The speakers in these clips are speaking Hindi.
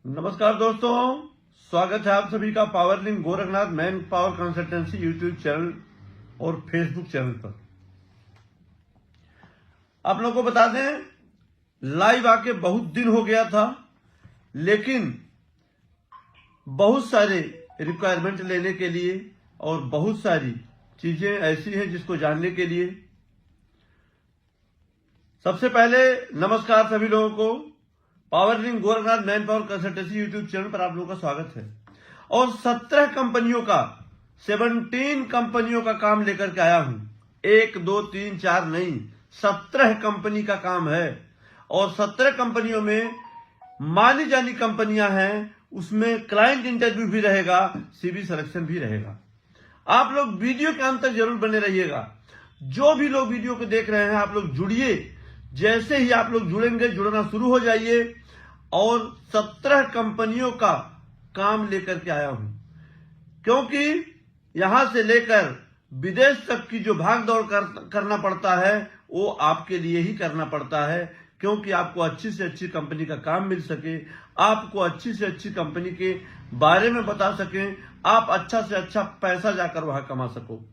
नमस्कार दोस्तों, स्वागत है आप सभी का Powerlink Gorakhnath man power consultancy YouTube channel और फेसबुक चैनल पर। आप लोगों को बता दें, लाइव आके बहुत दिन हो गया था, लेकिन बहुत सारे रिक्वायरमेंट लेने के लिए और बहुत सारी चीजें ऐसी हैं जिसको जानने के लिए सबसे पहले नमस्कार सभी लोगों को। Powerlink Gorakhnath man power consultancy YouTube channel पर आप लोगों का स्वागत है। और 17 कंपनियों का काम लेकर के आया हूं। 1 2 3 4 नहीं, 17 कंपनी का काम है। और 17 कंपनियों में मानी जानी कंपनियां हैं, उसमें क्लाइंट इंटरव्यू भी रहेगा, सीवी सिलेक्शन भी रहेगा। आप लोग वीडियो के अंत तक जरूर बने रहिएगा। जो भी लोग वीडियो को देख रहे हैं, आप लोग जुड़िए। जैसे ही आप लोग जुड़ेंगे, जुड़ना शुरू हो जाइए। और 17 कंपनियों का काम लेकर के आया हूं, क्योंकि यहां से लेकर विदेश तक की जो भाग दौड़ करना पड़ता है, वो आपके लिए ही करना पड़ता है, क्योंकि आपको अच्छी से अच्छी कंपनी का काम मिल सके, आपको अच्छी से अच्छी कंपनी के बारे में बता सकें, आप अच्छा से अच्छा पैसा जाकर वहां कमा सको।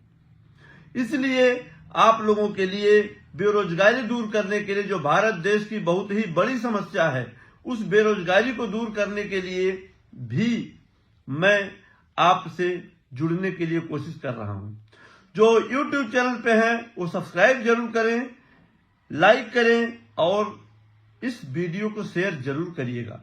इसलिए आप लोगों के लिए बेरोजगारी दूर करने के लिए, जो भारत देश की बहुत ही बड़ी समस्या है, उस बेरोजगारी को दूर करने के लिए भी मैं आपसे जुड़ने के लिए कोशिश कर रहा हूं। जो YouTube चैनल पे हैं वो सब्सक्राइब जरूर करें, लाइक करें और इस वीडियो को शेयर जरूर करिएगा।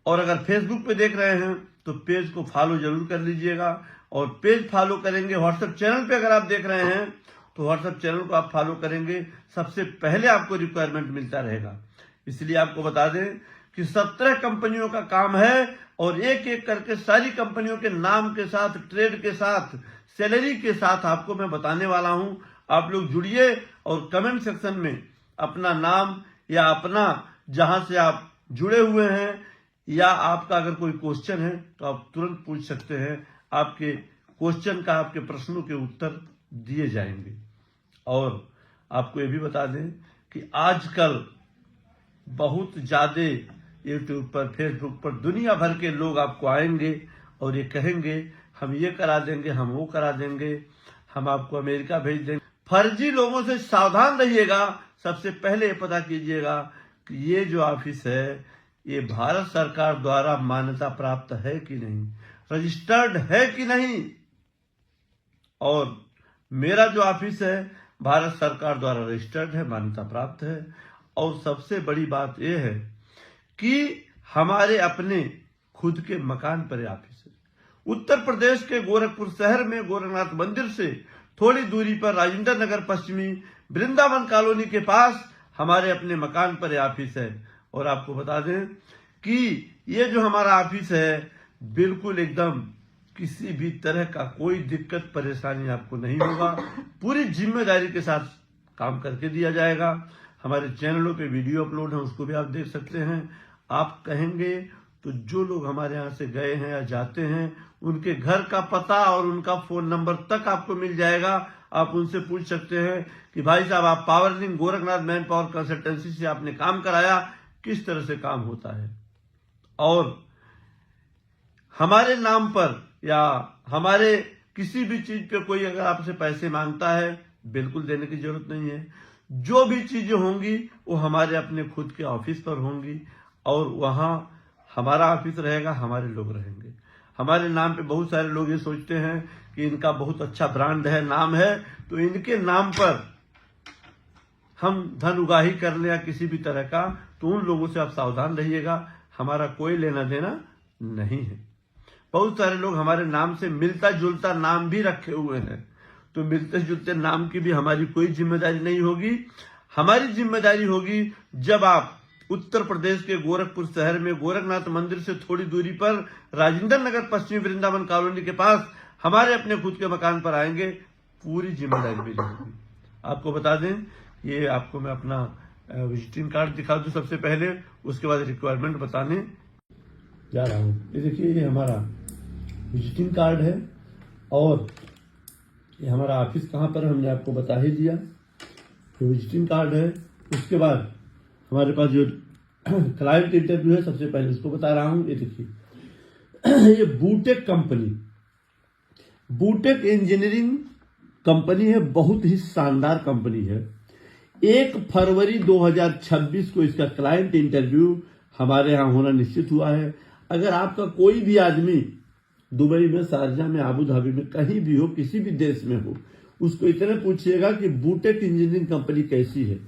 और अगर फेसबुक पे देख रहे हैं तो पेज को फॉलो जरूर कर लीजिएगा। और पेज फॉलो करेंगे, व्हाट्सएप चैनल पे अगर आप देख रहे हैं तो व्हाट्सएप चैनल को आप फॉलो करेंगे, सबसे पहले आपको रिक्वायरमेंट मिलता रहेगा। इसलिए आपको बता दें कि 17 कंपनियों का काम है और एक एक करके सारी कंपनियों के नाम के साथ, ट्रेड के साथ, सैलरी के साथ आपको मैं बताने वाला हूं। आप लोग जुड़िए और कमेंट सेक्शन में अपना नाम या अपना जहां से आप जुड़े हुए हैं या आपका अगर कोई क्वेश्चन है तो आप तुरंत पूछ सकते हैं। आपके क्वेश्चन का, आपके प्रश्नों के उत्तर दिए जाएंगे। और आपको ये भी बता दें कि आजकल बहुत ज्यादा यूट्यूब पर, फेसबुक पर दुनिया भर के लोग आपको आएंगे और ये कहेंगे हम ये करा देंगे, हम वो करा देंगे, हम आपको अमेरिका भेज देंगे। फर्जी लोगों से सावधान रहिएगा। सबसे पहले ये पता कीजिएगा कि ये जो ऑफिस है, ये भारत सरकार द्वारा मान्यता प्राप्त है कि नहीं, रजिस्टर्ड है कि नहीं। और मेरा जो ऑफिस है भारत सरकार द्वारा रजिस्टर्ड है, मान्यता प्राप्त है। और सबसे बड़ी बात यह है कि हमारे अपने खुद के मकान पर ऑफिस है। उत्तर प्रदेश के गोरखपुर शहर में गोरखनाथ मंदिर से थोड़ी दूरी पर राजेंद्र नगर पश्चिमी वृंदावन कॉलोनी के पास हमारे अपने मकान पर ऑफिस है। और आपको बता दें कि ये जो हमारा ऑफिस है, बिल्कुल एकदम किसी भी तरह का कोई दिक्कत परेशानी आपको नहीं होगा। पूरी जिम्मेदारी के साथ काम करके दिया जाएगा। हमारे चैनलों पे वीडियो अपलोड है, उसको भी आप देख सकते हैं। आप कहेंगे तो जो लोग हमारे यहाँ से गए हैं या जाते हैं, उनके घर का पता और उनका फोन नंबर तक आपको मिल जाएगा। आप उनसे पूछ सकते हैं कि भाई साहब, आप पावरलिंक गोरखनाथ मैन पावर कंसल्टेंसी से आपने काम कराया, किस तरह से काम होता है। और हमारे नाम पर या हमारे किसी भी चीज पे कोई अगर आपसे पैसे मांगता है, बिल्कुल देने की जरूरत नहीं है। जो भी चीजें होंगी वो हमारे अपने खुद के ऑफिस पर होंगी और वहां हमारा ऑफिस रहेगा, हमारे लोग रहेंगे। हमारे नाम पे बहुत सारे लोग ये सोचते हैं कि इनका बहुत अच्छा ब्रांड है, नाम है, तो इनके नाम पर हम धन उगाही कर ले या किसी भी तरह का, तो उन लोगों से आप सावधान रहिएगा। हमारा कोई लेना देना नहीं है। बहुत सारे लोग हमारे नाम से मिलता जुलता नाम भी रखे हुए हैं, तो मिलते जुलते नाम की भी हमारी कोई जिम्मेदारी नहीं होगी। हमारी जिम्मेदारी होगी जब आप उत्तर प्रदेश के गोरखपुर शहर में गोरखनाथ मंदिर से थोड़ी दूरी पर राजेंद्र नगर पश्चिमी वृंदावन कॉलोनी के पास हमारे अपने खुद के मकान पर आएंगे, पूरी जिम्मेदारी मेरी होगी। आपको बता दें, ये आपको मैं अपना विजिटिंग कार्ड दिखा दूं सबसे पहले, उसके बाद रिक्वायरमेंट बताने जा रहा हूं। ये देखिए, ये हमारा विजिटिंग कार्ड है और ये हमारा ऑफिस कहाँ पर हमने आपको बता ही दिया। ये विजिटिंग कार्ड है। उसके बाद हमारे पास जो क्लाइंट इंटरव्यू है, सबसे पहले इसको बता रहा हूं। ये देखिए, ये बूटेक कंपनी, बूटेक इंजीनियरिंग कंपनी है, बहुत ही शानदार कंपनी है। 1 फरवरी 2026 को इसका क्लाइंट इंटरव्यू हमारे यहाँ होना निश्चित हुआ है। अगर आपका कोई भी आदमी दुबई में, शारजा में, आबू धाबी में, कहीं भी हो, किसी भी देश में हो, उसको इतने पूछिएगा कि बूटेक इंजीनियरिंग कंपनी कैसी है।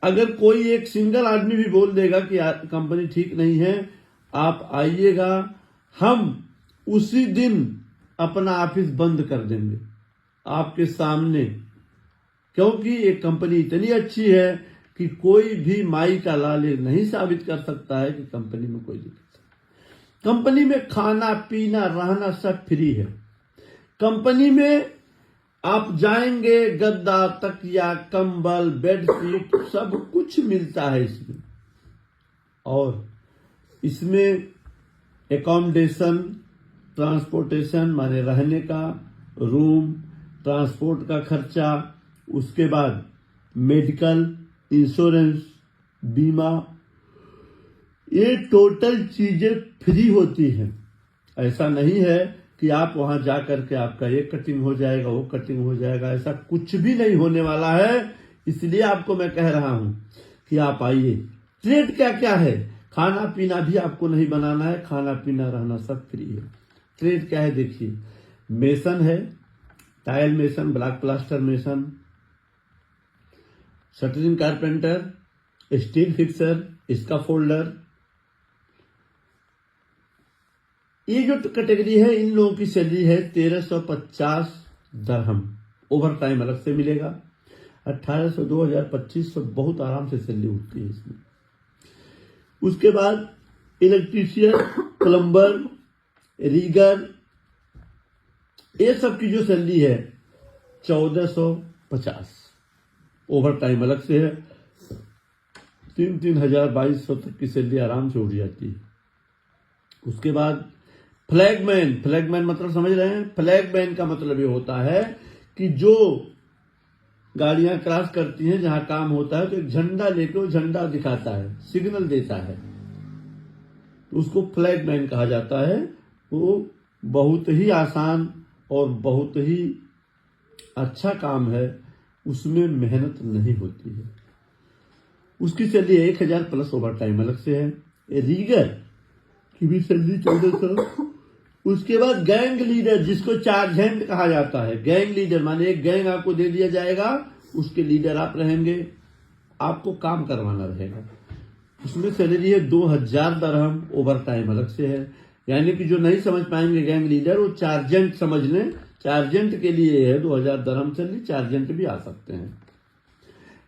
अगर कोई एक सिंगल आदमी भी बोल देगा कि कंपनी ठीक नहीं है, आप आइएगा, हम उसी दिन अपना ऑफिस बंद कर देंगे आपके सामने, क्योंकि ये कंपनी इतनी अच्छी है कि कोई भी माई का लाल नहीं साबित कर सकता है कि कंपनी में कोई दिक्कत है। कंपनी में खाना पीना रहना सब फ्री है। कंपनी में आप जाएंगे, गद्दा, तकिया, कंबल, बेडशीट सब कुछ मिलता है इसमें। और इसमें एकोमोडेशन, ट्रांसपोर्टेशन माने रहने का, रूम, ट्रांसपोर्ट का खर्चा, उसके बाद मेडिकल, इंश्योरेंस, बीमा, ये टोटल चीजें फ्री होती हैं। ऐसा नहीं है कि आप वहां जाकर के आपका ये कटिंग हो जाएगा, वो कटिंग हो जाएगा, ऐसा कुछ भी नहीं होने वाला है। इसलिए आपको मैं कह रहा हूं कि आप आइए। ट्रेड क्या क्या है, खाना पीना भी आपको नहीं बनाना है, खाना पीना रहना सब फ्री है। ट्रेड क्या है देखिए, मेसन है, tile mason, block plaster mason, shuttering carpenter, steel fixer, इसका फोल्डर, ये जो कैटेगरी है इन लोगों की सैलरी है 1350 दरहम। ओवर टाइम अलग से मिलेगा। 1800, 2000, 2500 बहुत आराम से सैलरी उठती है इसमें। उसके बाद इलेक्ट्रीशियन, प्लम्बर, रीगर, ये सब की जो सैलरी है 1450। ओवर टाइम अलग से है। 3,000, 2200 तक की सैलरी आराम से उठ जाती है। उसके बाद फ्लैगमैन, फ्लैगमैन मतलब समझ रहे हैं? फ्लैगमैन का मतलब ये होता है कि जो गाड़ियां क्रॉस करती हैं, जहां काम होता है, तो एक झंडा लेकर वो झंडा दिखाता है, सिग्नल देता है, तो उसको फ्लैगमैन कहा जाता है। वो बहुत ही आसान और बहुत ही अच्छा काम है, उसमें मेहनत नहीं होती है। उसकी सैलरी 1000 प्लस ओवर टाइम अलग से है। रीगर की भी सैलरी 1400। उसके बाद गैंग लीडर, जिसको चार्ज हैंड कहा जाता है। गैंग लीडर माने एक गैंग आपको दे दिया जाएगा, उसके लीडर आप रहेंगे, आपको काम करवाना रहेगा। उसमें सैलरी है 2000 दरहम, ओवर टाइम अलग से है। यानी कि जो नहीं समझ पाएंगे गैंग लीडर, वो चार्जेंट समझ लें, चार्जेंट के लिए है 2000 दरहम सैलरी, चार्जेंट भी आ सकते हैं।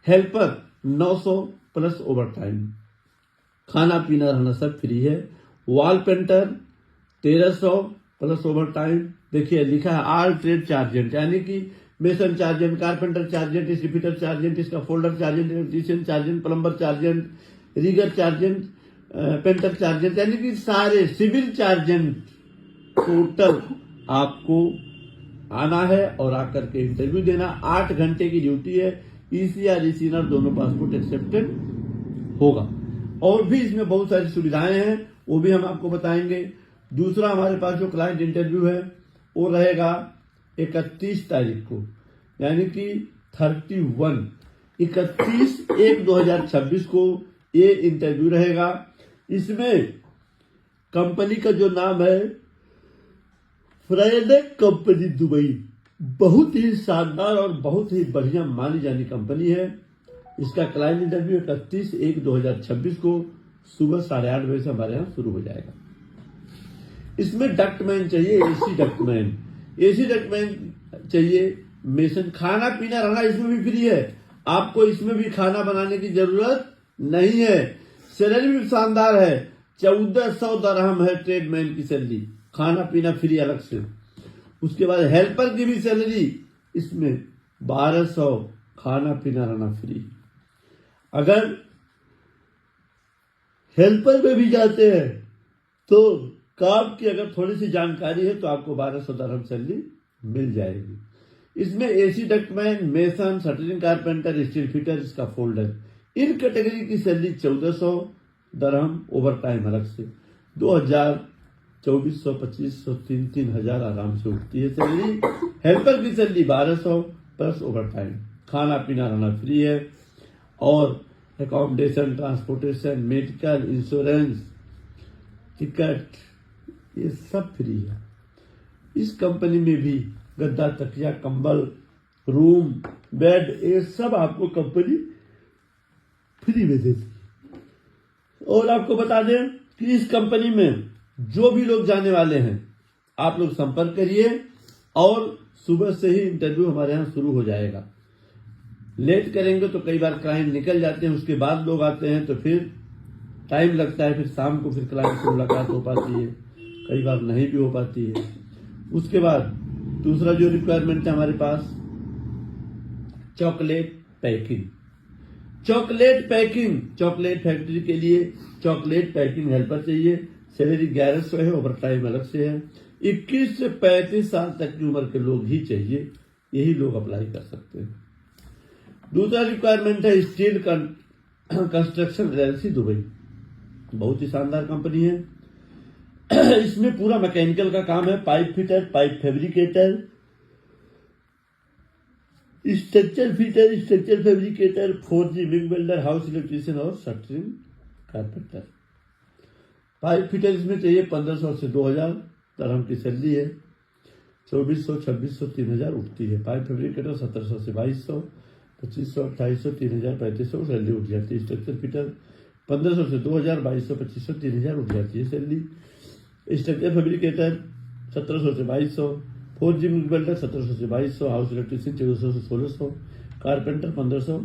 हेल्पर 900 प्लस ओवर टाइम, खाना पीना रहना सब फ्री है। Wall painter 1300 plus over time. देखिए लिखा है ऑल ट्रेड चार्जेंट, यानी कि मेसन चार्जेंट, कारपेंटर चार्जेंट, रिपीटर चार्जेंट, इसका folder चार्जेंट, electrician चार्जेंट, plumber चार्जेंट, rigger चार्जेंट, painter चार्जेंट, यानी कि सारे सिविल चार्जेंट टोटल आपको आना है और आकर के इंटरव्यू देना। 8 घंटे की ड्यूटी है। ईसीआर, ईसीआर दोनों पासपोर्ट एक्सेप्टेड होगा। और भी इसमें बहुत सारी सुविधाएं हैं, वो भी हम आपको बताएंगे। दूसरा हमारे पास जो क्लाइंट इंटरव्यू है वो रहेगा 31 तारीख को, यानी कि 31/1/2026 को ये इंटरव्यू रहेगा। इसमें कंपनी का जो नाम है फ्राइडेक कंपनी दुबई, बहुत ही शानदार और बहुत ही बढ़िया मानी जानी कंपनी है। इसका क्लाइंट इंटरव्यू 31/1/2026 को सुबह 8:30 बजे से हमारे यहाँ शुरू हो जाएगा। इसमें डक्टमैन चाहिए, एसी डक्टमैन, एसी डक्टमैन चाहिए। मेसन, खाना पीना रहना इसमें भी फ्री है, आपको इसमें भी खाना बनाने की जरूरत नहीं है। सैलरी भी शानदार है, 1400 दरहम है ट्रेडमैन की सैलरी, खाना पीना फ्री अलग से। उसके बाद हेल्पर की भी सैलरी इसमें 1200, खाना पीना रहना फ्री। अगर हेल्पर में भी जाते हैं तो काम की अगर थोड़ी सी जानकारी है तो आपको 1200 दरहम सैलरी मिल जाएगी। इसमें AC ductman, mason, shuttering carpenter, steel fitter, इसका फोल्डर, इन कैटेगरी की सैलरी 1400, दरहम ओवर टाइम अलग से। 2000, 2400, 2500, 3,000 आराम से उठती है सैलरी। हेल्पर की सैलरी 1200 प्लस ओवर टाइम। खाना पीना रहना फ्री है और accommodation, transportation, medical, insurance, ticket, ये सब फ्री है। इस कंपनी में भी गद्दा, तकिया, कंबल, रूम, बेड, ये सब आपको कंपनी फ्री में देती है। और आपको बता दें कि इस कंपनी में जो भी लोग जाने वाले हैं आप लोग संपर्क करिए और सुबह से ही इंटरव्यू हमारे यहाँ शुरू हो जाएगा। लेट करेंगे तो कई बार क्लाइंट निकल जाते हैं, उसके बाद लोग आते हैं तो फिर टाइम लगता है, फिर शाम को फिर क्लाइंट से मुलाकात हो पाती है, कई बार नहीं भी हो पाती है। उसके बाद दूसरा जो रिक्वायरमेंट है हमारे पास, chocolate packing. Chocolate packing, chocolate factory के लिए चॉकलेट पैकिंग हेल्पर चाहिए। सैलरी 1100 है, ओवर टाइम अलग से है। 21 से 35 साल तक की उम्र के लोग ही चाहिए, यही लोग अप्लाई कर सकते हैं। दूसरा रिक्वायरमेंट है स्टील कंस्ट्रक्शन एजेंसी दुबई। बहुत ही शानदार कंपनी है। इसमें पूरा मैकेनिकल का काम है, pipe fitter, pipe fabricator, structure fitter, structure fabricator, 4G MiG welder, house electrician और शटरिंग कारपेंटर। पाइप फिटर इसमें चाहिए 1500 से 2000 दरहम की सैलरी है। 2400, 2600, 3000 उठती है। पाइप फैब्रिकेटर 1700 से 2200, 2500, 2800, 3000, 3500 सैलरी उठ जाती है। स्ट्रक्चर फिटर 1500 से 2000, 2200, 2500, 3000 उठ जाती है सैलरी। स्ट्रक्चर फैब्रिकेटर 1700 से 2200, 4G मिग वेल्डर 1700 से 2200, हाउस इलेक्ट्रीशियन 1400 से 1600, कारपेंटर 1500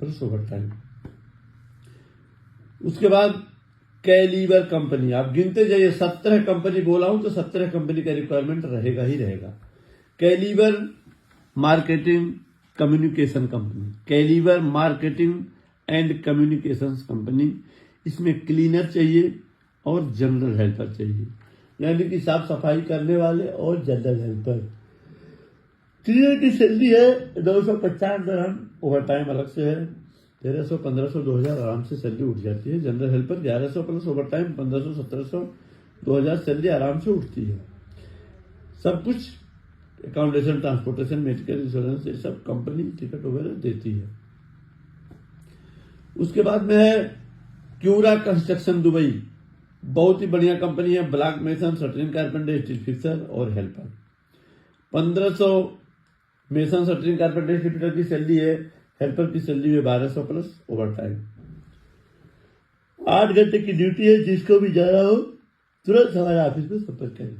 प्लस ओवर टाइम। उसके बाद कैलीवर कंपनी, आप गिनते जाइए, 17 कंपनी बोला हूं तो 17 कंपनी का रिक्वायरमेंट रहेगा ही रहेगा। Caliber marketing communication company, Caliber marketing and communication company. इसमें क्लीनर चाहिए और जनरल हेल्पर चाहिए, यानी कि साफ सफाई करने वाले और जनरल हेल्पर। क्लीनर की सैलरी है 950 दरहम, ओवर टाइम अलग से है। 1300, 1500, 2000 आराम से सैलरी उठ जाती है। General helper 1100 plus over time 1500, 1700, 2000 salary आराम से उठती है। सब कुछ अकोमोडेशन, ट्रांसपोर्टेशन, मेडिकल, इंश्योरेंस, ये सब कंपनी टिकट वगैरह देती है। उसके बाद में है क्यूरा कंस्ट्रक्शन दुबई। बहुत ही बढ़िया कंपनी है। Block mason, shuttering carpenter, steel fixer और helper. 1500 mason, shuttering carpenter, steel fixer की सैलरी है। हेल्पर की सैलरी है 1200 प्लस ओवर टाइम। 8 घंटे की ड्यूटी है। जिसको भी जाना हो तुरंत हमारे ऑफिस में संपर्क करें।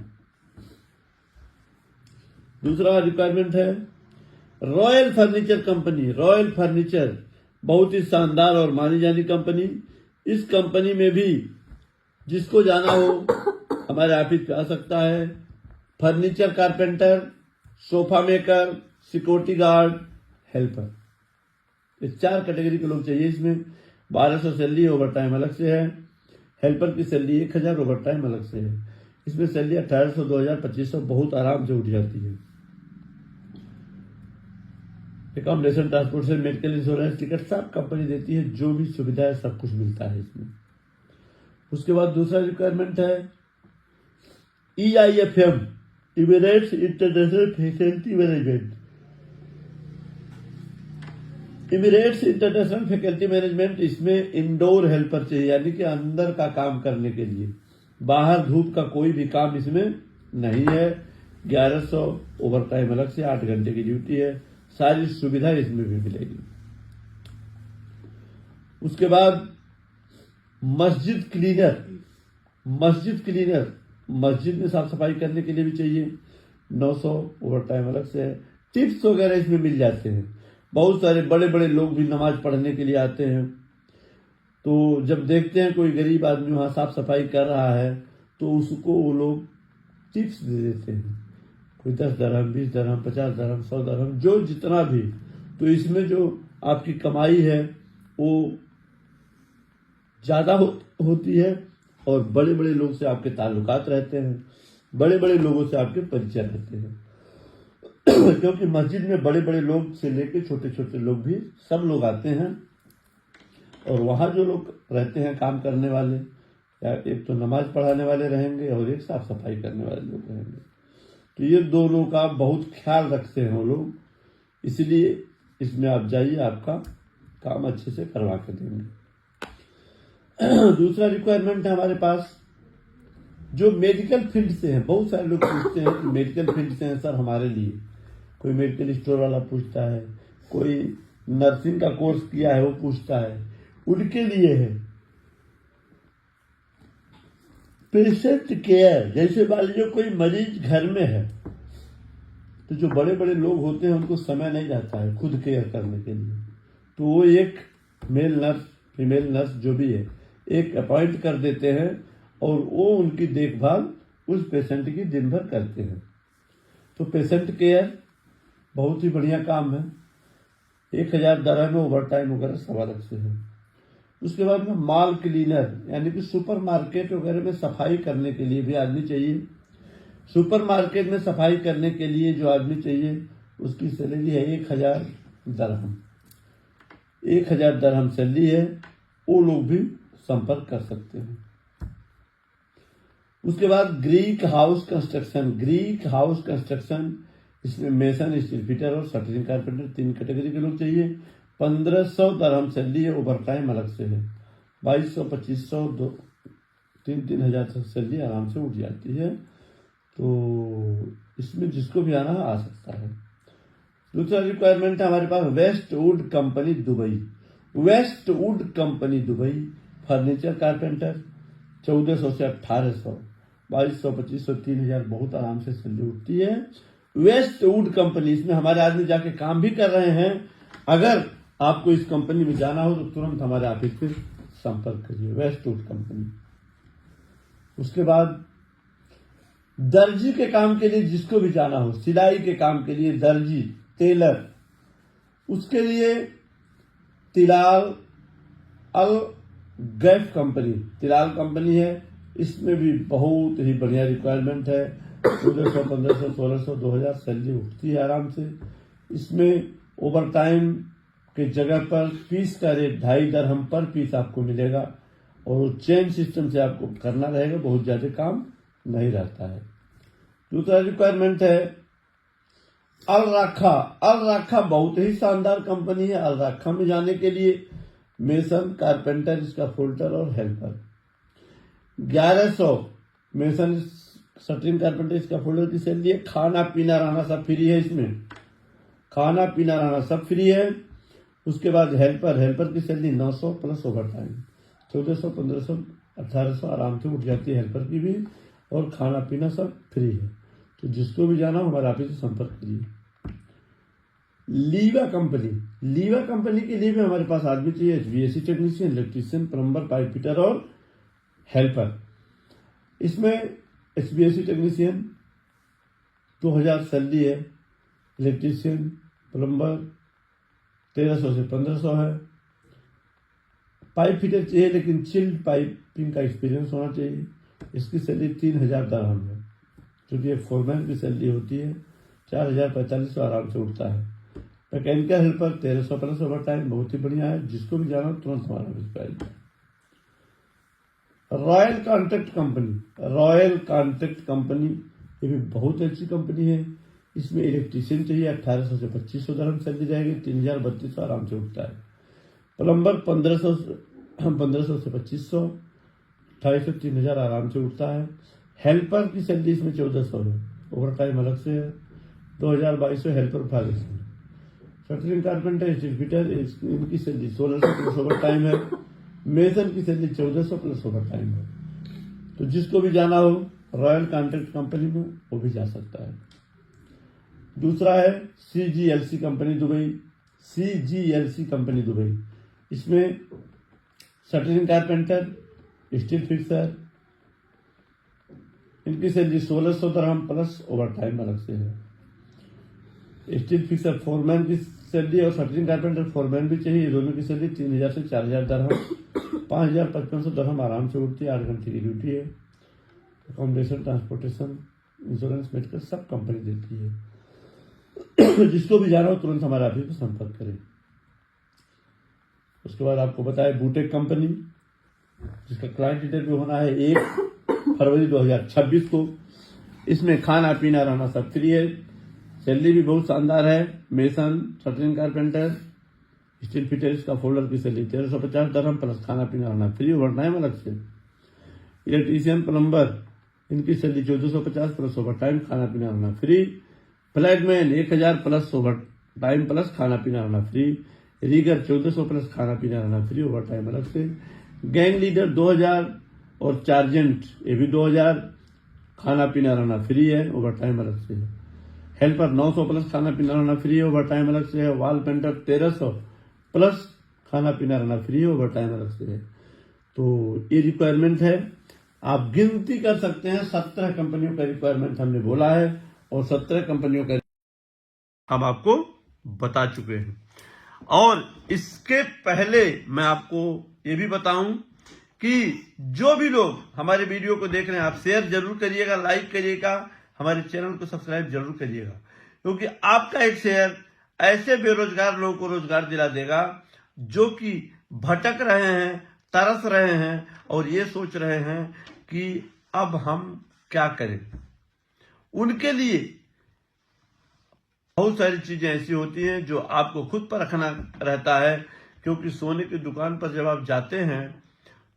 दूसरा रिक्वायरमेंट है royal furniture company. Royal furniture बहुत ही शानदार और मानी जानी कंपनी। इस कंपनी में भी जिसको जाना हो हमारे ऑफिस पे आ सकता है। Furniture carpenter, sofa maker, security guard, helper, ये 4 कैटेगरी के लोग चाहिए। इसमें 1200 सैलरी, ओवर टाइम अलग से है। हेल्पर की सैलरी 1000, ओवर टाइम अलग से है। इसमें सैलरी 1800, 2000, 2500 बहुत आराम से उठ जाती है। Accommodation, transportation, medical, insurance, ticket सब कंपनी देती है। जो भी सुविधा है सब कुछ मिलता है इसमें। उसके बाद दूसरा रिक्वायरमेंट है EIFM, emirates international faculty management. Emirates international faculty management, इसमें इंडोर हेल्पर चाहिए, यानी कि अंदर का काम करने के लिए। बाहर धूप का कोई भी काम इसमें नहीं है। 1100, ओवर टाइम अलग से, 8 घंटे की ड्यूटी है। सारी सुविधा इसमें भी मिलेगी। उसके बाद मस्जिद क्लीनर। मस्जिद क्लीनर मस्जिद में साफ सफाई करने के लिए भी चाहिए। 900, ओवर टाइम अलग से है। टिप्स वगैरह इसमें मिल जाते हैं। बहुत सारे बड़े बड़े लोग भी नमाज पढ़ने के लिए आते हैं, तो जब देखते हैं कोई गरीब आदमी वहां साफ सफाई कर रहा है तो उसको वो लोग टिप्स दे देते हैं। कोई 10 दरहम, 20 दरहम, 50 दरहम, 100 दरहम, जो जितना भी। तो इसमें जो आपकी कमाई है वो ज्यादा होती है और बड़े बड़े लोग से आपके ताल्लुकात रहते हैं, बड़े बड़े लोगों से आपके परिचय रहते हैं। क्योंकि मस्जिद में बड़े बड़े लोग से लेकर छोटे छोटे लोग भी सब लोग आते हैं और वहाँ जो लोग रहते हैं काम करने वाले, या एक तो नमाज पढ़ाने वाले रहेंगे और एक साफ सफाई करने वाले लोग रहेंगे। तो ये दोनों का बहुत ख्याल रखते हैं वो लोग, इसलिए इसमें आप जाइए, आपका काम अच्छे से करवा के देंगे। दूसरा रिक्वायरमेंट है हमारे पास जो मेडिकल फील्ड से हैं। बहुत सारे लोग पूछते हैं कि मेडिकल फील्ड से हैं सर हमारे लिए, कोई मेडिकल स्टोर वाला पूछता है, कोई नर्सिंग का कोर्स किया है वो पूछता है, उनके लिए है पेशेंट केयर। जैसे मान लीजिए कोई मरीज घर में है, तो जो बड़े बड़े लोग होते हैं उनको समय नहीं रहता है खुद केयर करने के लिए, तो वो एक मेल नर्स फीमेल नर्स जो भी है एक अपॉइंट कर देते हैं और वो उनकी देखभाल उस पेशेंट की दिन भर करते हैं। तो पेशेंट केयर बहुत ही बढ़िया काम है। 1000 दरहम में ओवर टाइम वगैरह सब अलग से है। उसके बाद में मॉल क्लीनर, यानी कि सुपर मार्केट वगैरह में सफाई करने के लिए भी आदमी चाहिए। सुपर मार्केट में सफाई करने के लिए जो आदमी चाहिए उसकी सैलरी है 1000 दरहम। 1000 दरहम सैलरी है, वो लोग भी संपर्क कर सकते हैं। उसके बाद Greek house construction. Greek house construction, इसमें मेसन, स्टील फिटर और शटरिंग कारपेंटर 3 कैटेगरी के लोग चाहिए। 1500 दरहम सैलरी है, ओवर टाइम अलग से है। 2200, 2500, 3-3000 तक सैलरी आराम से उठ जाती है। तो इसमें जिसको भी आना है आ सकता है। दूसरा रिक्वायरमेंट है हमारे पास Westwood company Dubai. Westwood company Dubai furniture carpenter 1400 से 1800, 2200, 2500, 3000 बहुत आराम से सैलरी उठती है। वेस्टवुड कंपनी, इसमें हमारे आदमी जाके काम भी कर रहे हैं। अगर आपको इस कंपनी में जाना हो तो तुरंत हमारे ऑफिस से संपर्क करिए, वेस्टवुड कंपनी। उसके बाद दर्जी के काम के लिए जिसको भी जाना हो, सिलाई के काम के लिए दर्जी, टेलर, उसके लिए तिलाल अल गैफ कंपनी, तिलाल कंपनी है। इसमें भी बहुत ही बढ़िया रिक्वायरमेंट है। 1400, 1500, 1600, 2000 सैलरी उठती है आराम से। इसमें ओवर टाइम के जगह पर पीस का रेट 2.5 दरहम पर पीस आपको मिलेगा और चेन सिस्टम से आपको करना रहेगा, बहुत ज्यादा काम नहीं रहता है। दूसरा रिक्वायरमेंट है अल राखा। अल राखा बहुत ही शानदार कंपनी है। अल राखा में जाने के लिए मेसन, कारपेंटर, इसका फोल्डर और हेल्पर 1100, मेसन, शटरिंग कारपेंटर, इसका फोल्डर की सैलरी है। खाना पीना रहना सब फ्री है, इसमें खाना पीना रहना सब फ्री है। उसके बाद हेल्पर की सैलरी 900 प्लस ओवर टाइम 1400, 1500, 1800 आराम से उठ जाती है हेल्पर की भी, और खाना पीना सब फ्री है। तो जिसको भी जाना हमारे ऑफिस से संपर्क करिए। लीवा कंपनी, लीवा कंपनी के लिए भी हमारे पास आदमी चाहिए। HVAC technician, electrician, plumber, pipe fitter और हेल्पर। इसमें HVAC टेक्नीशियन 2000 सैलरी है, इलेक्ट्रीशियन, प्लम्बर 1300 से 1500 है। पाइप फिटर चाहिए लेकिन चिल्ड पाइपिंग का एक्सपीरियंस होना चाहिए। इसकी सैलरी 3000 दरहम है, क्योंकि एक फोरमैन की सैलरी होती है। 4000-4500 आराम से उठता है। Mechanical helper 1300 plus over time, बहुत ही बढ़िया है। जिसको भी जाना तुरंत हमारा ऑफिस पे आइए। Royal contract company, royal contract company ये भी बहुत अच्छी कंपनी है। इसमें इलेक्ट्रीशियन चाहिए, 1800 से 2500 दरहम सैलरी रहेगी, 3000-3200 आराम से उठता है। प्लम्बर 1500 से 2500, 2500-3000 आराम से उठता है। हेल्पर की सैलरी इसमें 1400 है, ओवर टाइम अलग से है। 2200 helper file. Shuttering carpenter, steel fitter, इनकी सैलरी 1600 प्लस ओवर टाइम है। मेसन की सैलरी 1400 प्लस ओवर टाइम है। तो जिसको भी जाना हो रॉयल कॉन्ट्रैक्ट कंपनी में वो भी जा सकता है। दूसरा है CGLC company Dubai. CGLC company Dubai, इसमें शटरिंग कारपेंटर, स्टील फिक्सर, इनकी सैलरी 1600 दरहम प्लस ओवर टाइम अलग से है। स्टील फिक्सर फोरमैन की सैलरी और शटरिंग कारपेंटर फोरमैन भी चाहिए, दोनों की सैलरी 3000 से 4000 दरहम, 5000-5500 दरहम आराम से उठती है। 8 घंटे की ड्यूटी है। अकोमोडेशन, ट्रांसपोर्टेशन, इंश्योरेंस, मेडिकल सब कंपनी देती है। जिसको भी जाना हो तुरंत हमारे ऑफिस में संपर्क करें। उसके बाद आपको बताया बूटेक कंपनी, जिसका क्लाइंट इंटरव्यू होना है 1 फरवरी 2026 को। इसमें खाना पीना रहना सब फ्री है, सैलरी भी बहुत शानदार है। Mason, shuttering carpenter, steel fitter, इसका फोल्डर की सैलरी 1350 दरहम प्लस खाना पीना रहना फ्री, ओवर टाइम अलग से। इलेक्ट्रीशियन, प्लम्बर, इनकी सैलरी 1450 प्लस ओवर टाइम खाना पीना रहना free. Flagman 1000 plus over time plus खाना पीना रहना फ्री। रीगर 1400 प्लस खाना पीना रहना फ्री, ओवर टाइम अलग से। गैंग लीडर 2000 और चार्जेंट ये भी 2000, खाना पीना रहना फ्री है, ओवर टाइम अलग से है। हेल्पर 900 प्लस खाना पीना रहना फ्री है, ओवर टाइम अलग से है। वॉल पेंटर 1300 प्लस खाना पीना रहना फ्री है, ओवर टाइम अलग से है। तो ये रिक्वायरमेंट है, आप गिनती कर सकते हैं। 17 कंपनियों का रिक्वायरमेंट हमने बोला है और 17 कंपनियों का हम आपको बता चुके हैं। और इसके पहले मैं आपको ये भी बताऊं कि जो भी लोग हमारे वीडियो को देख रहे हैं, आप शेयर जरूर करिएगा, लाइक करिएगा, हमारे चैनल को सब्सक्राइब जरूर करिएगा, क्योंकि आपका एक शेयर ऐसे बेरोजगार लोगों को रोजगार दिला देगा जो कि भटक रहे हैं, तरस रहे हैं और ये सोच रहे हैं कि अब हम क्या करें। उनके लिए बहुत सारी चीजें ऐसी होती हैं जो आपको खुद पर रखना रहता है, क्योंकि सोने की दुकान पर जब आप जाते हैं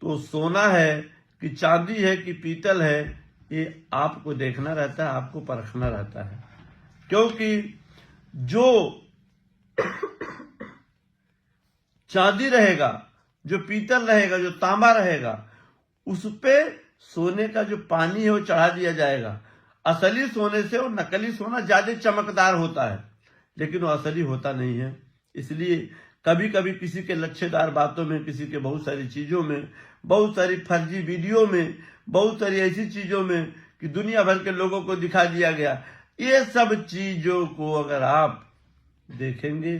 तो सोना है कि चांदी है कि पीतल है, ये आपको देखना रहता है, आपको परखना रहता है। क्योंकि जो चांदी रहेगा, जो पीतल रहेगा, जो तांबा रहेगा, उस पे सोने का जो पानी है वो चढ़ा दिया जाएगा। असली सोने से और नकली सोना ज्यादा चमकदार होता है, लेकिन वो असली होता नहीं है। इसलिए कभी कभी किसी के लच्छेदार बातों में, किसी के बहुत सारी चीजों में, बहुत सारी फर्जी वीडियो में, बहुत सारी ऐसी चीजों में कि दुनिया भर के लोगों को दिखा दिया गया। ये सब चीजों को अगर आप देखेंगे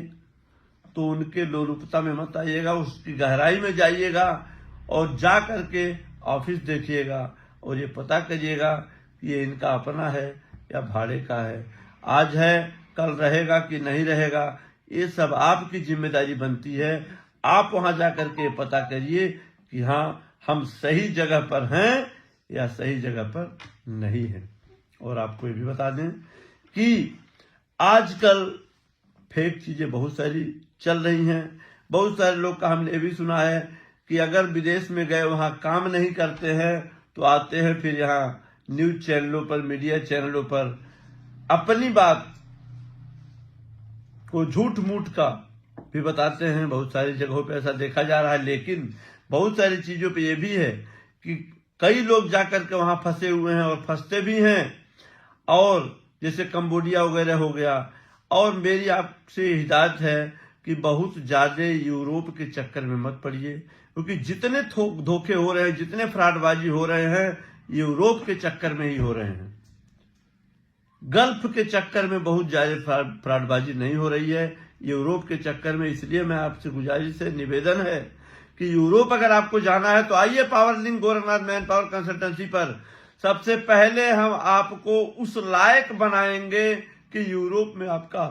तो उनके लोलुपता में मत आइएगा, उसकी गहराई में जाइएगा और जा करके ऑफिस देखिएगा और ये पता करिएगा कि ये इनका अपना है या भाड़े का है, आज है कल रहेगा कि नहीं रहेगा। ये सब आपकी जिम्मेदारी बनती है। आप वहां जाकर के पता करिए कि हाँ हम सही जगह पर हैं या सही जगह पर नहीं हैं। और आपको ये भी बता दें कि आजकल फेक चीजें बहुत सारी चल रही हैं। बहुत सारे लोग का हमने ये भी सुना है कि अगर विदेश में गए वहां काम नहीं करते हैं तो आते हैं फिर यहाँ न्यूज चैनलों पर, मीडिया चैनलों पर अपनी बात को झूठ मूठ का भी बताते हैं। बहुत सारी जगहों पे ऐसा देखा जा रहा है। लेकिन बहुत सारी चीजों पे ये भी है कि कई लोग जाकर के वहां फंसे हुए हैं और फंसते भी हैं। और जैसे कंबोडिया वगैरह हो गया। और मेरी आपसे हिदायत है कि बहुत ज्यादा यूरोप के चक्कर में मत पड़िए, क्योंकि जितने धोखे हो रहे हैं, जितने फ्रॉडबाजी हो रहे हैं, यूरोप के चक्कर में ही हो रहे हैं। गल्फ के चक्कर में बहुत ज्यादा फ्रॉडबाजी नहीं हो रही है, यूरोप के चक्कर में। इसलिए मैं आपसे गुजारिश है, निवेदन है कि यूरोप अगर आपको जाना है तो आइए power link Gorakhnath man power consultancy पर। सबसे पहले हम आपको उस लायक बनाएंगे कि यूरोप में आपका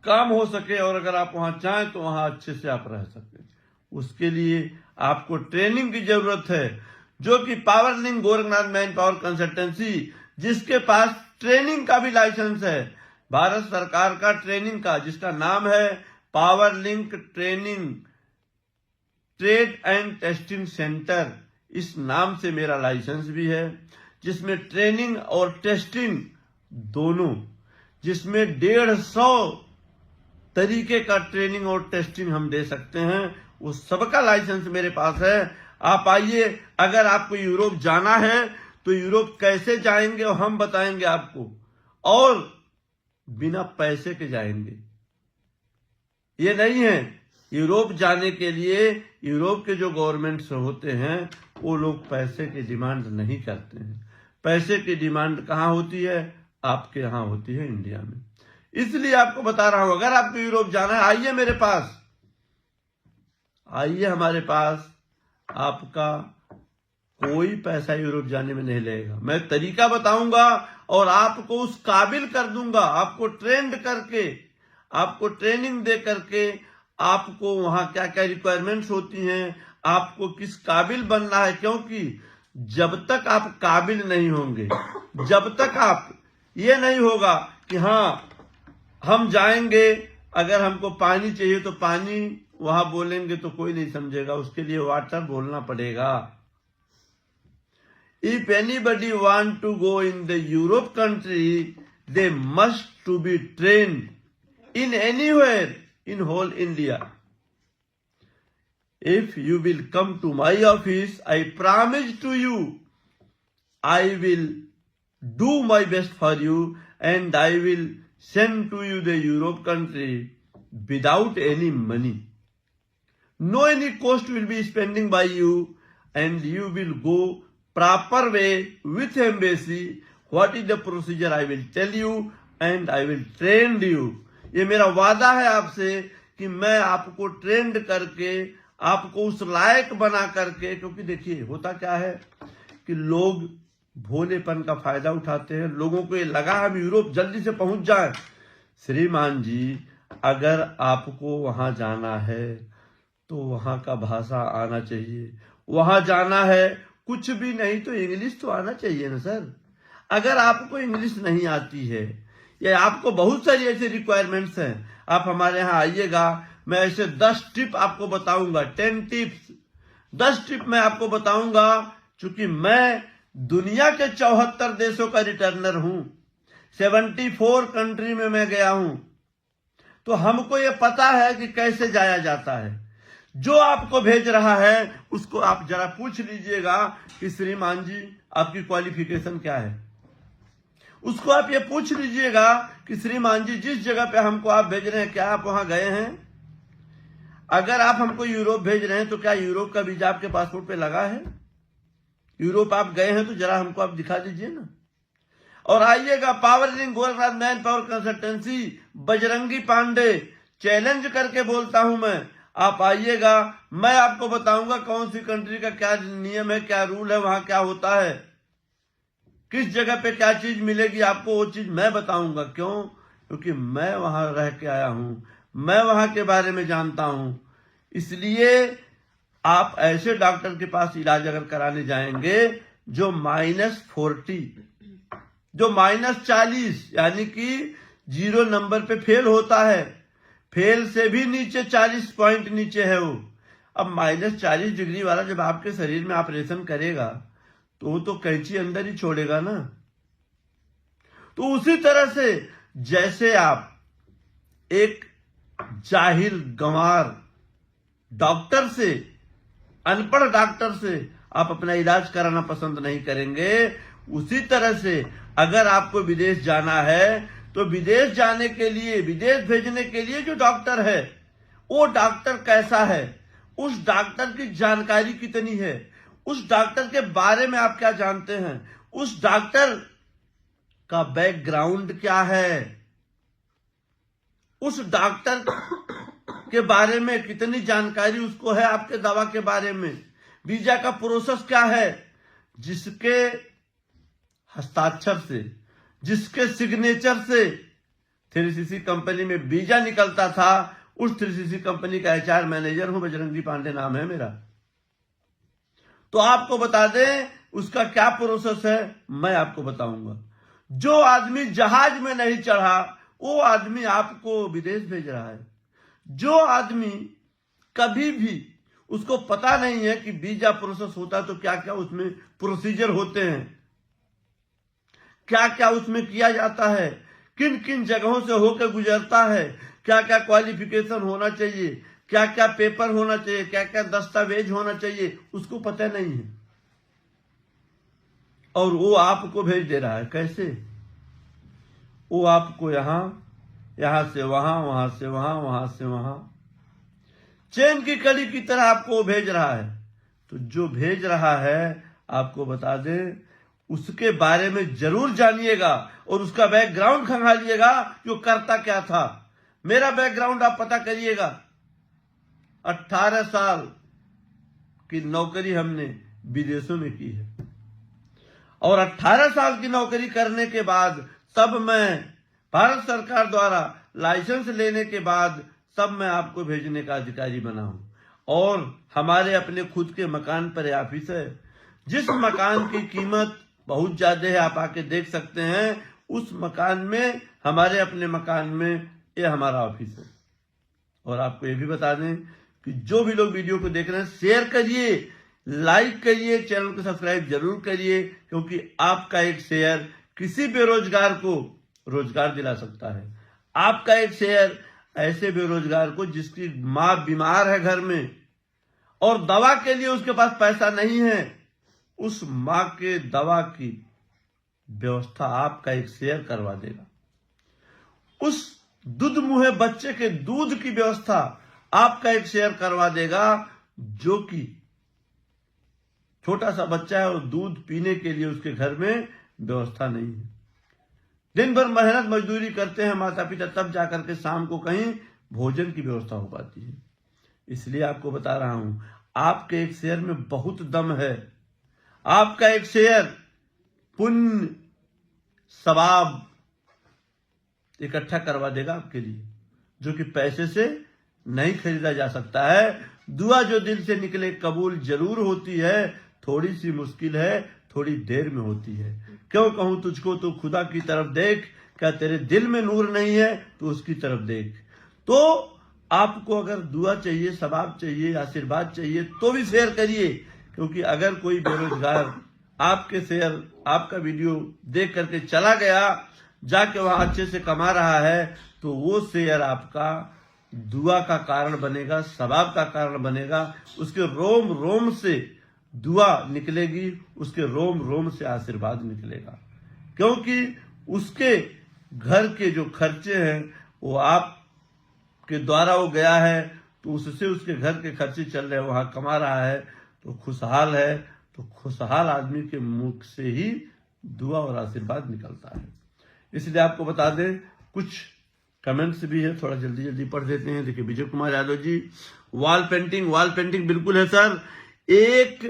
काम हो सके और अगर आप वहां चाहें तो वहां अच्छे से आप रह सकें। उसके लिए आपको ट्रेनिंग की जरूरत है, जो कि power link Gorakhnath man power consultancy, जिसके पास ट्रेनिंग का भी लाइसेंस है, भारत सरकार का ट्रेनिंग का, जिसका नाम है power link training trade and testing centre. इस नाम से मेरा लाइसेंस भी है, जिसमें ट्रेनिंग और टेस्टिंग दोनों, जिसमें 150 तरीके का ट्रेनिंग और टेस्टिंग हम दे सकते हैं। वो सबका लाइसेंस मेरे पास है। आप आइए, अगर आपको यूरोप जाना है तो यूरोप कैसे जाएंगे और हम बताएंगे आपको, और बिना पैसे के जाएंगे। ये नहीं है, यूरोप जाने के लिए यूरोप के जो गवर्नमेंट्स होते हैं वो लोग पैसे की डिमांड नहीं करते हैं। पैसे की डिमांड कहाँ होती है? आपके यहाँ होती है, इंडिया में। इसलिए आपको बता रहा हूं, अगर आपको यूरोप जाना है आइए मेरे पास, आइए हमारे पास। आपका कोई पैसा यूरोप जाने में नहीं लगेगा। मैं तरीका बताऊंगा और आपको उस काबिल कर दूंगा, आपको ट्रेंड करके, आपको ट्रेनिंग दे करके आपको वहां क्या क्या रिक्वायरमेंट्स होती हैं, आपको किस काबिल बनना है, क्योंकि जब तक आप काबिल नहीं होंगे, जब तक आप ये नहीं होगा कि हाँ हम जाएंगे, अगर हमको पानी चाहिए तो पानी वहां बोलेंगे तो कोई नहीं समझेगा, उसके लिए वाटर बोलना पड़ेगा। If anybody want to go in the Europe country, they must to be trained in anywhere in whole India. If you will come to my office, I promise to you, I will do my best for you and I will send to you the Europe country without any money. No any cost will be spending by you and you will go proper way with embassy. What is the procedure I will tell you and I will train you. ये मेरा वादा है आपसे कि मैं आपको ट्रेंड करके आपको उस लायक बना करके, क्योंकि देखिए होता क्या है कि लोग भोलेपन का फायदा उठाते हैं, लोगों को ये लगा हम यूरोप जल्दी से पहुंच जाएं। श्रीमान जी, अगर आपको वहां जाना है तो वहां का भाषा आना चाहिए, वहां जाना है कुछ भी नहीं तो इंग्लिश तो आना चाहिए ना सर। अगर आपको इंग्लिश नहीं आती है या आपको बहुत सारी ऐसी रिक्वायरमेंट्स हैं, आप हमारे यहाँ आइएगा, मैं ऐसे 10 टिप आपको बताऊंगा, 10 टिप्स, 10 टिप मैं आपको बताऊंगा। चूंकि मैं दुनिया के 74 देशों का रिटर्नर हूं, 74 कंट्री में मैं गया हूं, तो हमको ये पता है कि कैसे जाया जाता है। जो आपको भेज रहा है उसको आप जरा पूछ लीजिएगा कि श्रीमान जी आपकी क्वालिफिकेशन क्या है। उसको आप ये पूछ लीजिएगा कि श्रीमान जी जिस जगह पे हमको आप भेज रहे हैं क्या आप वहां गए हैं। अगर आप हमको यूरोप भेज रहे हैं तो क्या यूरोप का वीजा आपके पासपोर्ट पे लगा है? यूरोप आप गए हैं तो जरा हमको आप दिखा दीजिए ना। और आइएगा power link Gorakhnath man power consultancy, Bajrangi Pandey, challenge करके बोलता हूं मैं, आप आइएगा, मैं आपको बताऊंगा कौन सी कंट्री का क्या नियम है, क्या रूल है, वहां क्या होता है, किस जगह पे क्या चीज मिलेगी आपको, वो चीज मैं बताऊंगा। क्यों? क्योंकि मैं वहां रह के आया हूं, मैं वहां के बारे में जानता हूं। इसलिए आप ऐसे डॉक्टर के पास इलाज अगर कराने जाएंगे जो -40, जो -40 यानी कि 0 नंबर पे फेल होता है, फेल से भी नीचे 40 पॉइंट नीचे है वो। अब -40 डिग्री वाला जब आपके शरीर में ऑपरेशन करेगा तो वो तो कैंची अंदर ही छोड़ेगा ना। तो उसी तरह से जैसे आप एक जाहिल गंवार डॉक्टर से, अनपढ़ डॉक्टर से आप अपना इलाज कराना पसंद नहीं करेंगे, उसी तरह से अगर आपको विदेश जाना है तो विदेश जाने के लिए, विदेश भेजने के लिए जो डॉक्टर है वो डॉक्टर कैसा है, उस डॉक्टर की जानकारी कितनी है, उस डॉक्टर के बारे में आप क्या जानते हैं, उस डॉक्टर का बैकग्राउंड क्या है, उस डॉक्टर के बारे में कितनी जानकारी उसको है, आपके दवा के बारे में, वीजा का प्रोसेस क्या है, जिसके हस्ताक्षर से, जिसके सिग्नेचर से 3CC कंपनी में वीजा निकलता था, उस 3CC कंपनी का HR मैनेजर हूं, बजरंगी पांडे नाम है मेरा। तो आपको बता दें उसका क्या प्रोसेस है, मैं आपको बताऊंगा। जो आदमी जहाज में नहीं चढ़ा वो आदमी आपको विदेश भेज रहा है। जो आदमी कभी भी उसको पता नहीं है कि वीजा प्रोसेस होता तो क्या क्या उसमें प्रोसीजर होते हैं, क्या क्या उसमें किया जाता है, किन किन जगहों से होकर गुजरता है, क्या क्या क्वालिफिकेशन होना चाहिए, क्या क्या पेपर होना चाहिए, क्या क्या दस्तावेज होना चाहिए, उसको पता नहीं है। और वो आपको भेज दे रहा है। कैसे? वो आपको यहां से वहां, वहां से वहां, वहां से वहां, चेन की कड़ी की तरह आपको भेज रहा है। तो जो भेज रहा है आपको बता दें उसके बारे में जरूर जानिएगा और उसका बैकग्राउंड खंगालिएगा कि वो करता क्या था। मेरा बैकग्राउंड आप पता करिएगा। 18 साल की नौकरी हमने विदेशों में की है और 18 साल की नौकरी करने के बाद तब मैं भारत सरकार द्वारा लाइसेंस लेने के बाद तब मैं आपको भेजने का अधिकारी बना हूं। और हमारे अपने खुद के मकान पर ऑफिस है। जिस मकान की कीमत बहुत ज्यादा है, आप आके देख सकते हैं, उस मकान में, हमारे अपने मकान में ये हमारा ऑफिस है। और आपको ये भी बता दें कि जो भी लोग वीडियो को देख रहे हैं, शेयर करिए, लाइक करिए, चैनल को सब्सक्राइब जरूर करिए, क्योंकि आपका एक शेयर किसी बेरोजगार को रोजगार दिला सकता है। आपका एक शेयर ऐसे बेरोजगार को जिसकी मां बीमार है घर में और दवा के लिए उसके पास पैसा नहीं है, उस मां के दवा की व्यवस्था आपका एक शेयर करवा देगा। उस दूध मुहे बच्चे के दूध की व्यवस्था आपका एक शेयर करवा देगा, जो कि छोटा सा बच्चा है और दूध पीने के लिए उसके घर में व्यवस्था नहीं है। दिन भर मेहनत मजदूरी करते हैं माता पिता, तब जाकर के शाम को कहीं भोजन की व्यवस्था हो पाती है। इसलिए आपको बता रहा हूं, आपके एक शेयर में बहुत दम है। आपका एक शेयर पुण्य सवाब इकट्ठा करवा देगा आपके लिए, जो कि पैसे से नहीं खरीदा जा सकता है। दुआ जो दिल से निकले कबूल जरूर होती है, थोड़ी सी मुश्किल है, थोड़ी देर में होती है। क्यों कहूं तुझको, तो खुदा की तरफ देख, क्या तेरे दिल में नूर नहीं है, तो उसकी तरफ देख। तो आपको अगर दुआ चाहिए, सवाब चाहिए, आशीर्वाद चाहिए, तो भी शेयर करिए, क्योंकि अगर कोई बेरोजगार आपके शेयर, आपका वीडियो देख करके चला गया, जाके वहां अच्छे से कमा रहा है, तो वो शेयर आपका दुआ का कारण बनेगा, सवाब का कारण बनेगा। उसके रोम रोम से दुआ निकलेगी, उसके रोम रोम से आशीर्वाद निकलेगा, क्योंकि उसके घर के जो खर्चे हैं वो आपके द्वारा वो गया है, तो उससे उसके घर के खर्चे चल रहे हैं, वहां कमा रहा है, तो खुशहाल है। तो खुशहाल आदमी के मुख से ही दुआ और आशीर्वाद निकलता है। इसलिए आपको बता दें, कुछ कमेंट्स भी है, थोड़ा जल्दी जल्दी पढ़ देते हैं। देखिए, विजय कुमार यादव जी, वॉल पेंटिंग बिल्कुल है सर। 1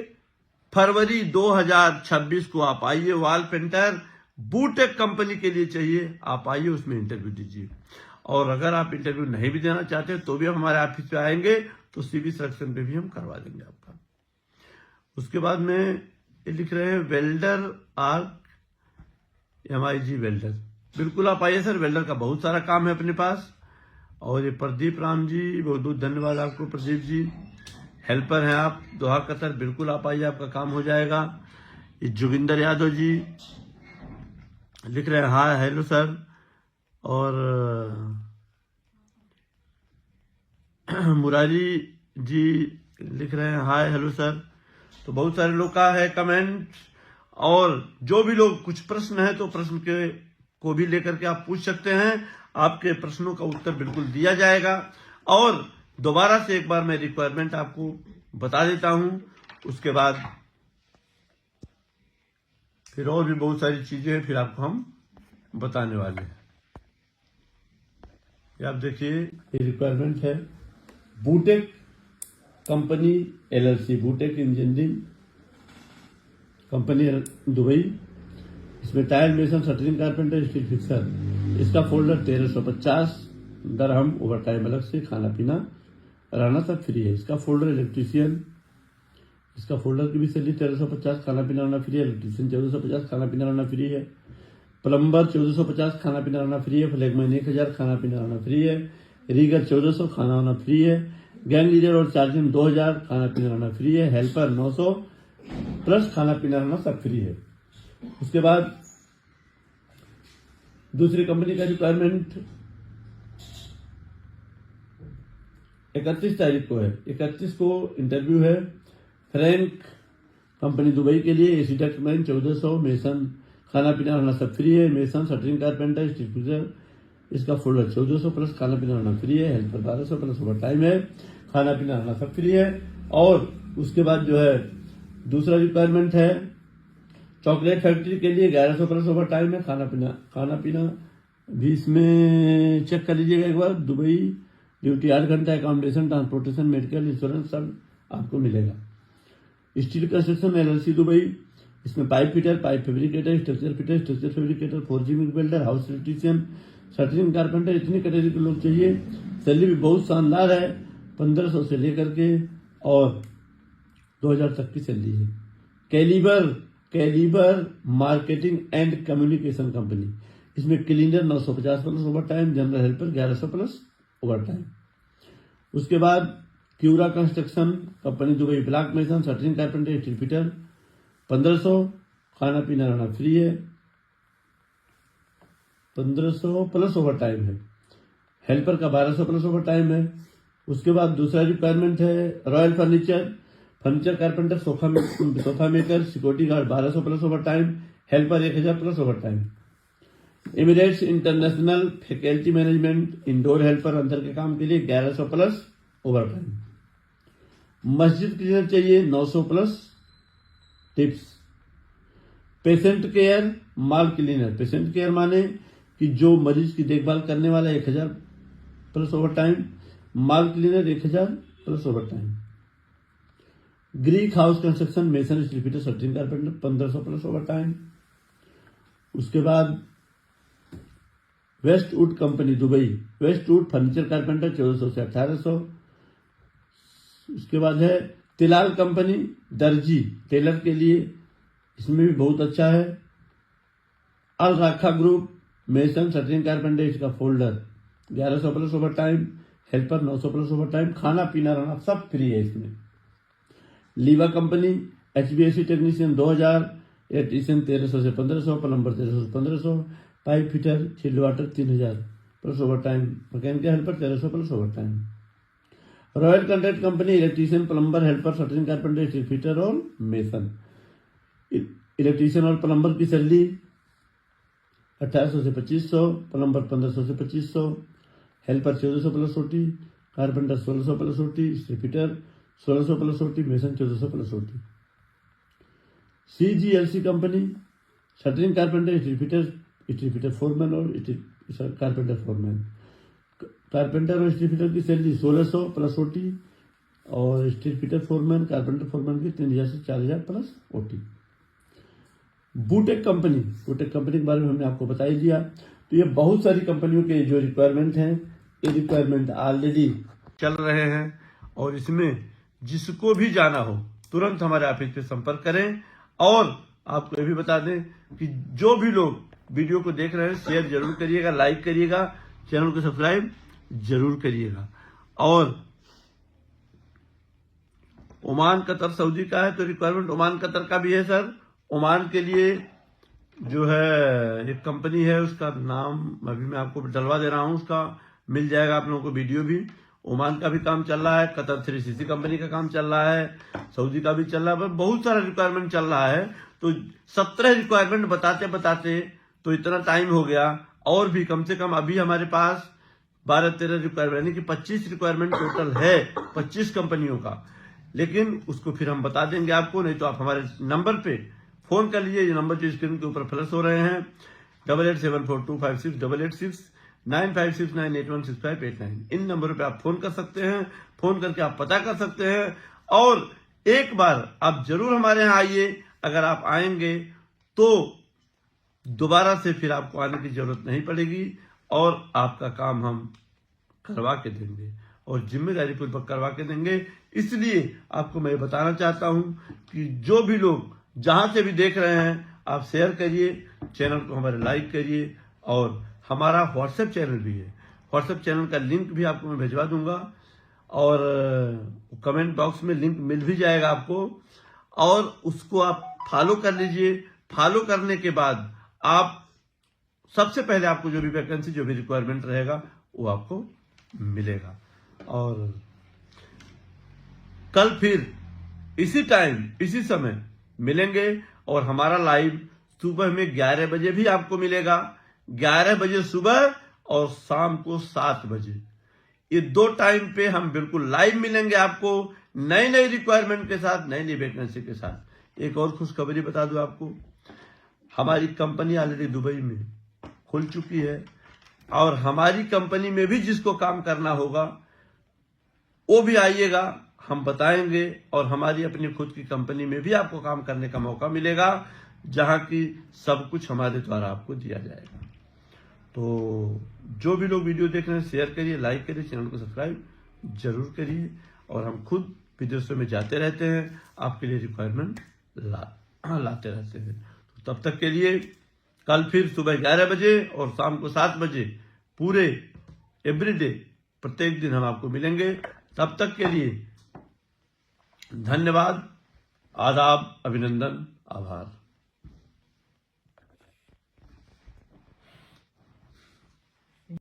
फरवरी 2026 को आप आइए, वॉल पेंटर बूटेक कंपनी के लिए चाहिए, आप आइए, उसमें इंटरव्यू दीजिए। और अगर आप इंटरव्यू नहीं भी देना चाहते तो भी हम हमारे ऑफिस पे आएंगे, तो सीवी सिलेक्शन पे भी हम करवा देंगे आपका। उसके बाद में ये लिख रहे हैं, वेल्डर आर्क MIG वेल्डर, बिल्कुल आप आइए सर, वेल्डर का बहुत सारा काम है अपने पास। और ये प्रदीप राम जी, बहुत बहुत धन्यवाद आपको प्रदीप जी, हेल्पर हैं आप, दोहा कतर, बिल्कुल आप आइए, आपका काम हो जाएगा। ये जोगिंदर यादव जी लिख रहे हैं, हाय हेलो सर। और मुरारी जी लिख रहे हैं, हाय हेलो सर। तो बहुत सारे लोग का है कमेंट, और जो भी लोग कुछ प्रश्न है तो प्रश्न के को भी लेकर के आप पूछ सकते हैं, आपके प्रश्नों का उत्तर बिल्कुल दिया जाएगा। और दोबारा से एक बार मैं रिक्वायरमेंट आपको बता देता हूं, उसके बाद फिर और भी बहुत सारी चीजें हैं, फिर आपको हम बताने वाले हैं। ये आप देखिए, ये रिक्वायरमेंट है Bootech company LLC, Bootech engineering company Dubai. इसमें tile mason, shuttering carpenter, steel fixer. इसका फोल्डर 1350 दरहम, ओवर टाइम अलग से, खाना पीना रहना सब फ्री है। इसका फोल्डर इलेक्ट्रीशियन, इसका फोल्डर की भी सैलरी 1350, खाना पीना रहना फ्री है। इलेक्ट्रीशियन 1450, खाना पीना रहना फ्री है। प्लम्बर 1450, खाना पीना रहना फ्री है। फ्लैगमैन 1000, खाना पीना रहना फ्री है। रीगर 1400, खाना रहना फ्री है। गैंग लीडर और चार्जिंग 2000, खाना पीना रहना फ्री है। हेल्पर 900 प्लस खाना पीना रहना सब फ्री है। उसके बाद दूसरी कंपनी का रिक्वायरमेंट 31 तारीख को है, 31 को इंटरव्यू है। फ्रैंक कंपनी दुबई के लिए, एसी डक्ट मैन 1400, मेसन खाना पीना रहना सब फ्री है। Mason, shuttering carpenter, steel fixer, इसका फोल्डर 1400 प्लस खाना पीना रहना फ्री है। हेल्पर 1200 प्लस ओवर टाइम है, खाना पीना रहना सब फ्री है। और उसके बाद जो है दूसरा रिक्वायरमेंट है चॉकलेट फैक्ट्री के लिए 1100 प्लस ओवर टाइम है। खाना पीना भी इसमें चेक कर लीजिएगा एक बार। दुबई ड्यूटी 8 घंटा, अकोमोडेशन, ट्रांसपोर्टेशन, मेडिकल इंश्योरेंस सब आपको मिलेगा। स्टील कंस्ट्रक्शन LLC दुबई, इसमें pipe fitter, pipe fabricator, structure fitter, structure fabricator, forging welder, house electrician, shuttering carpenter इतनी कैटेगरी के लोग चाहिए। सैलरी भी बहुत शानदार है, 1500 से लेकर के और 2000 तक की सैलरी है। Caliber marketing and communication company, इसमें cleaner 950 plus over time, general helper 1100 plus over time. उसके बाद Cura construction company Dubai, block mason, shuttering carpenter, steel fitter 1500, खाना पीना रहना फ्री है, 1500 प्लस ओवर टाइम है। हेल्पर का 1200 प्लस ओवर टाइम है। उसके बाद दूसरा रिक्वायरमेंट है royal furniture carpenter, sofa maker, security guard 1200 plus over time, helper 1000 plus over time. Emirates international faculty management, indoor helper अंदर के काम के लिए 1100 प्लस ओवर टाइम। मस्जिद क्लीनर चाहिए 900 plus tips. Patient care mall cleaner, patient care माने कि जो मरीज की देखभाल करने वाला 1000 plus over time, mall cleaner 1000 plus over time. Greek house construction, mason, steel fitter, shuttering carpenter 1500 plus over time. उसके बाद Westwood company Dubai, Westwood furniture carpenter 1400 से 1800। उसके बाद है तिलाल कंपनी दर्जी टेलर के लिए, इसमें भी बहुत अच्छा है। अल राखा ग्रुप मेसन, शटरिंग कारपेंटर, इसका folder 1100 plus over time, helper 900 plus over time, खाना पीना रहना सब फ्री है इसमें। लीवा कंपनी HVAC टेक्नीशियन 2000, इलेक्ट्रीशियन 1300 से 1500, प्लम्बर 1300 से 1500, pipe fitter chilled water 3000 plus over time, mechanical helper 1300 plus over time. Royal contract company electrician, plumber, helper, shuttering carpenter, steel fitter और मेसन। इलेक्ट्रीशियन और प्लम्बर की सैलरी 1800 से 2500, प्लम्बर 1500 से 2500, helper 1400 plus OT, carpenter 1600 plus OT, steel fitter 1600 plus OT, mason 1400 plus OT। CGLC company shuttering carpenter, steel fitter foreman और कारपेंटर फोरमैन। कारपेंटर और स्टील फिटर की सैलरी 1600 प्लस OT और steel fitter foreman, carpenter foreman की 3000 से 4000 प्लस OT। बूटेक कंपनी के बारे में हमने आपको बता ही दिया। तो ये बहुत सारी कंपनियों के जो रिक्वायरमेंट हैं, ये रिक्वायरमेंट ऑलरेडी चल रहे हैं और इसमें जिसको भी जाना हो तुरंत हमारे ऑफिस पे संपर्क करें। और आपको ये भी बता दें कि जो भी लोग वीडियो को देख रहे हैं शेयर जरूर करिएगा, लाइक करिएगा, चैनल को सब्सक्राइब जरूर करिएगा। और ओमान, कतर, सऊदी का है तो रिक्वायरमेंट ओमान, कतर का भी है सर। ओमान के लिए जो है एक कंपनी है, उसका नाम अभी मैं आपको डलवा दे रहा हूं, उसका मिल जाएगा आप लोगों को वीडियो भी। ओमान का भी काम चल रहा है, कतर 3CC कंपनी का काम चल रहा है, सऊदी का भी चल रहा है, बहुत सारा रिक्वायरमेंट चल रहा है। तो 17 रिक्वायरमेंट बताते बताते तो इतना टाइम हो गया। और भी कम से कम अभी हमारे पास 12-13 रिक्वायरमेंट यानी कि 25 रिक्वायरमेंट टोटल है 25 कंपनियों का। लेकिन उसको फिर हम बता देंगे आपको, नहीं तो आप हमारे नंबर पे फोन कर लीजिए। ये नंबर जो स्क्रीन के ऊपर फ्लैश हो रहे हैं 8874256886, 9569816589, इन नंबरों पे आप फोन कर सकते हैं। फोन करके आप पता कर सकते हैं। और एक बार आप जरूर हमारे यहाँ आइए। अगर आप आएंगे तो दोबारा से फिर आपको आने की जरूरत नहीं पड़ेगी और आपका काम हम करवा के देंगे और जिम्मेदारी पूर्वक करवा के देंगे। इसलिए आपको मैं बताना चाहता हूं कि जो भी लोग जहां से भी देख रहे हैं आप शेयर करिए, चैनल को हमारे लाइक करिए। और हमारा व्हाट्सएप चैनल भी है, व्हाट्सएप चैनल का लिंक भी आपको मैं भिजवा दूंगा और कमेंट बॉक्स में लिंक मिल भी जाएगा आपको। और उसको आप फॉलो कर लीजिए। फॉलो करने के बाद आप सबसे पहले आपको जो भी वैकेंसी, जो भी रिक्वायरमेंट रहेगा वो आपको मिलेगा। और कल फिर इसी टाइम इसी समय मिलेंगे और हमारा लाइव सुबह में 11 बजे भी आपको मिलेगा, 11 बजे सुबह और शाम को 7 बजे। ये 2 टाइम पे हम बिल्कुल लाइव मिलेंगे आपको नई नई रिक्वायरमेंट के साथ, नई नई वैकेंसी के साथ। एक और खुशखबरी बता दूं आपको, हमारी कंपनी ऑलरेडी दुबई में खुल चुकी है और हमारी कंपनी में भी जिसको काम करना होगा वो भी आइएगा, हम बताएंगे। और हमारी अपनी खुद की कंपनी में भी आपको काम करने का मौका मिलेगा, जहां की सब कुछ हमारे द्वारा आपको दिया जाएगा। तो जो भी लोग वीडियो देख रहे हैं शेयर करिए, लाइक करिए, चैनल को सब्सक्राइब जरूर करिए। और हम खुद विदेशों में जाते रहते हैं, आपके लिए रिक्वायरमेंट लाते रहते हैं। तो तब तक के लिए कल फिर सुबह 11 बजे और शाम को 7 बजे पूरे एवरीडे प्रत्येक दिन हम आपको मिलेंगे। तब तक के लिए धन्यवाद, आदाब, अभिनंदन, आभार।